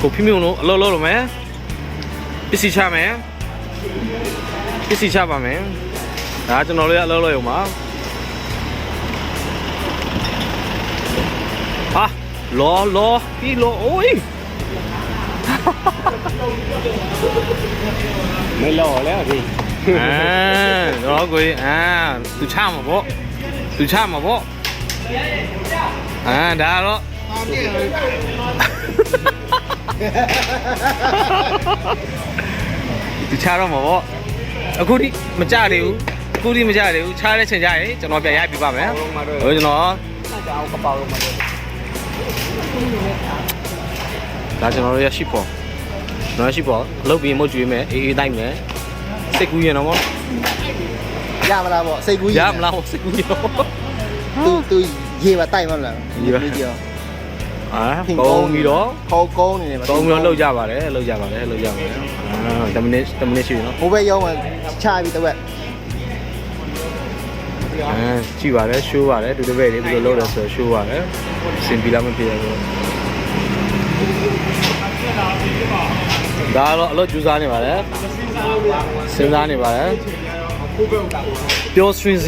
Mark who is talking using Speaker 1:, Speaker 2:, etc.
Speaker 1: ကိုဖိမြုံလို့အလောလို့မယ်ပစ္စည်းချမယ်ပစ္စည်းချပါမယ်ဒါကျွန်တော်လေးအလောရုံပါဟာလောပြီးလောအိုး
Speaker 2: မလောလဲဒီ
Speaker 1: တော့ကိုသူချမှာပေါ့သူချမှာပေါ့ဒါတော့သူချတော့မှာပေါ့အခုဒီမကြသေးဘူးအခုဒီမကြသေးဘူးချတဲ့ချိန်ကျရင်ကျွန်တော်ပြန်ရိုက်ပြပါမယ်ဟိုကျွန်တော်
Speaker 2: အောင်ကပောက်လုံးမှာ
Speaker 1: ဒါကျွန်တော်တို့ရရှိဖို့နော်ရှိဖို့လုတ်ပြီးမုတ်ကျွေးမယ်အေးတိုက်မယ်စိတ်ကူးရင်တော့
Speaker 2: ရမလားပေါ့စိတ်ကူး
Speaker 1: ရမလားပေါ့စိတ်ကူးရင်
Speaker 2: သူရေပါတိုက်မလား
Speaker 1: ရေပါကုန်းပြီးတော့
Speaker 2: ကုန်းနေတယ်
Speaker 1: ကုန်းပြီးတော့လှုပ်ကြပါတယ်လှုပ်ကြပါတယ်10မိနစ်ရှိပြီနော်
Speaker 2: ဟိုဘက်ရောက်မှချပြီးတစ်ဝက်
Speaker 1: ကြည့်ပါတယ်ရှိုးပါတယ်ဒီတစ်ပတ်လေးဘယ်လိုလုပ်လဲဆိုတော့ရှိုးပါတယ်စင်ပီလာမဖြစ်ရဘူးဒါတော့အလုပ်ကြိုးစားနေပါတယ်စဉ်းစားနေပါတယ်ပြော string